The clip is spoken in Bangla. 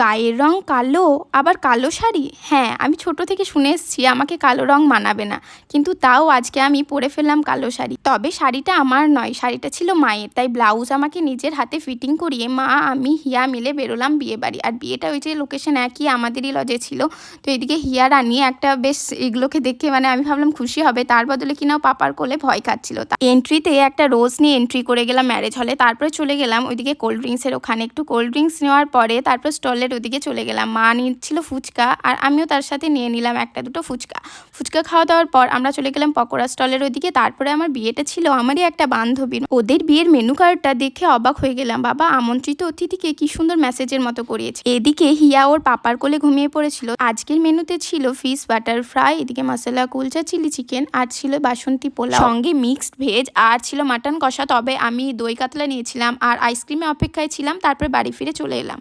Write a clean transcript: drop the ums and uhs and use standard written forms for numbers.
গায়ের রং কালো, আবার কালো শাড়ি? হ্যাঁ, আমি ছোট থেকে শুনে এসেছি আমাকে কালো রং মানাবে না, কিন্তু তাও আজকে আমি পরে ফেললাম কালো শাড়ি। তবে শাড়িটা আমার নয়, শাড়িটা ছিল মায়ের, তাই ব্লাউজ আমাকে নিজের হাতে ফিটিং করিয়ে মা আমি হিয়া মিলে বেরোলাম বিয়ে বাড়ি। আর বিয়েটা ওই যে লোকেশন একই, আমাদেরই লজে ছিল। তো এদিকে হিয়া রানী একটা বেশ এগুলোকে দেখে মানে আমি ভাবলাম খুশি হবে, তার বদলে কিনাও পাপার কোলে ভয় খাচ্ছিল। এন্ট্রিতে একটা রোজ নিয়ে এন্ট্রি করে গেলাম ম্যারেজ হলে, তারপরে চলে গেলাম ওইদিকে কোল্ড ড্রিঙ্কসের ওখানে। একটু কোল্ড ড্রিঙ্কস নেওয়ার পরে তারপর স্টলের ওদিকে চলে গেলাম। মা নিচ্ছিল ফুচকা আর আমিও তার সাথে নিয়ে নিলাম একটা দুটো ফুচকা খাওয়া দাওয়ার পর আমরা চলে গেলাম পকোড়া স্টলের ওদিকে। তারপরে আমার বিয়েটা ছিল আমারই একটা বান্ধবীর, ওদের বিয়ের মেনু কার্ডটা দেখে অবাক হয়ে গেলাম। বাবা আমন্ত্রিত অতিথিকে কি সুন্দর মেসেজের মতো করিয়েছে। এদিকে হিয়া ওর পাপার কোলে ঘুমিয়ে পড়েছিল। আজকের মেনুতে ছিল ফিশ বাটার ফ্রাই, এদিকে মশলা কুলচা চিলি চিকেন, আর ছিল বাসন্তী পোলাও, সঙ্গে মিক্সড ভেজ, আর ছিল মাটন কষা। তবে আমি দই কাতলা নিয়েছিলাম আর আইসক্রিমে অপেক্ষায় ছিলাম। তারপরে বাড়ি ফিরে চলে এলাম।